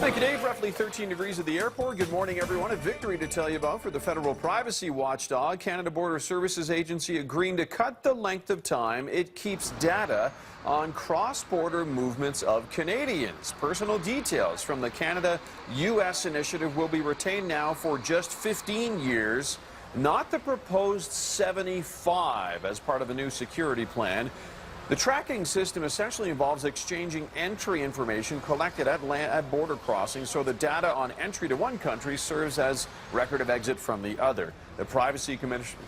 Thank you, Dave. Roughly 13 degrees at the airport. Good morning, everyone. A victory to tell you about for the federal privacy watchdog. Canada Border Services Agency agreeing to cut the length of time it keeps data on cross-border movements of Canadians. Personal details from the Canada-U.S. initiative will be retained now for just 15 years, not the proposed 75 as part of a new security plan. The tracking system essentially involves exchanging entry information collected at border crossings so the data on entry to one country serves as record of exit from the other. The Privacy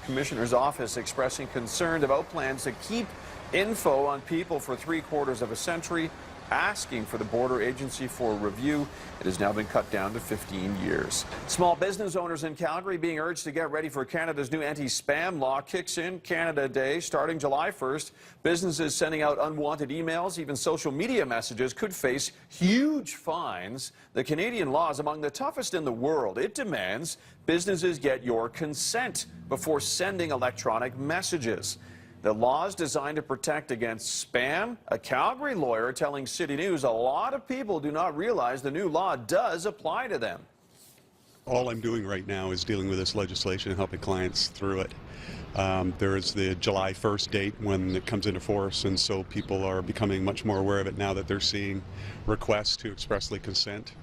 Commissioner's office expressing concern about plans to keep info on people for 3/4 of a century, asking for the border agency for review. It has now been cut down to 15 years. Small business owners in Calgary being urged to get ready for Canada's new anti-spam law kicks in Canada Day starting July 1st. Businesses sending out unwanted emails, even social media messages, could face huge fines. The Canadian law is among the toughest in the world. It demands businesses get your consent before sending electronic messages. The law is designed to protect against spam. A Calgary lawyer telling City News a lot of people do not realize the new law does apply to them. All I'm doing right now is dealing with this legislation and helping clients through it. There is the July 1st date when it comes into force, and so people are becoming much more aware of it now that they're seeing requests to expressly consent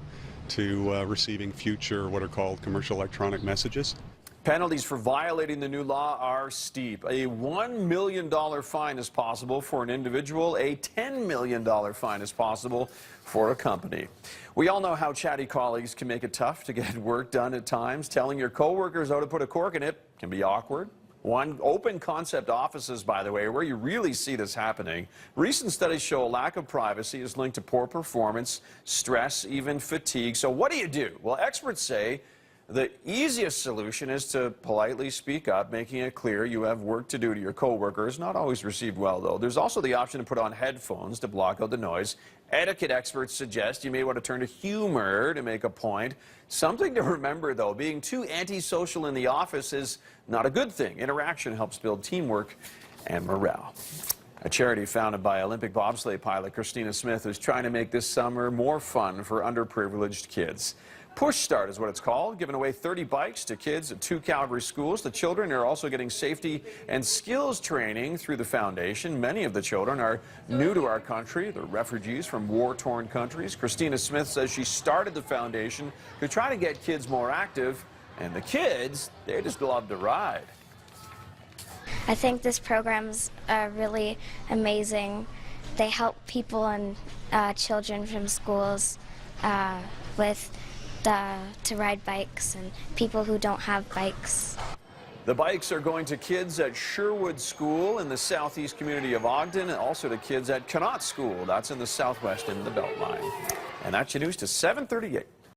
to receiving future what are called commercial electronic messages. Penalties for violating the new law are steep. A $1 million fine is possible for an individual. A $10 million fine is possible for a company. We all know how chatty colleagues can make it tough to get work done at times. Telling your coworkers how to put a cork in it can be awkward. One, open concept offices, by the way, are where you really see this happening. Recent studies show a lack of privacy is linked to poor performance, stress, even fatigue. So what do? Well, experts say the easiest solution is to politely speak up, making it clear you have work to do to your coworkers. Not always received well, though. There's also the option to put on headphones to block out the noise. Etiquette experts suggest you may want to turn to humor to make a point. Something to remember, though, being too antisocial in the office is not a good thing. Interaction helps build teamwork and morale. A charity founded by Olympic bobsleigh pilot Christina Smith is trying to make this summer more fun for underprivileged kids. Push Start is what it's called, giving away 30 bikes to kids at 2 Calgary schools. The children are also getting safety and skills training through the foundation. Many of the children are new to our country. They're refugees from war-torn countries. Christina Smith says she started the foundation to try to get kids more active, and the kids, they just love to ride. I think this program's really amazing. They help people and children from schools to ride bikes and people who don't have bikes. The bikes are going to kids at Sherwood School in the southeast community of Ogden, and also to kids at Connaught School. That's in the southwest in the Beltline. And that's your news to 7:38.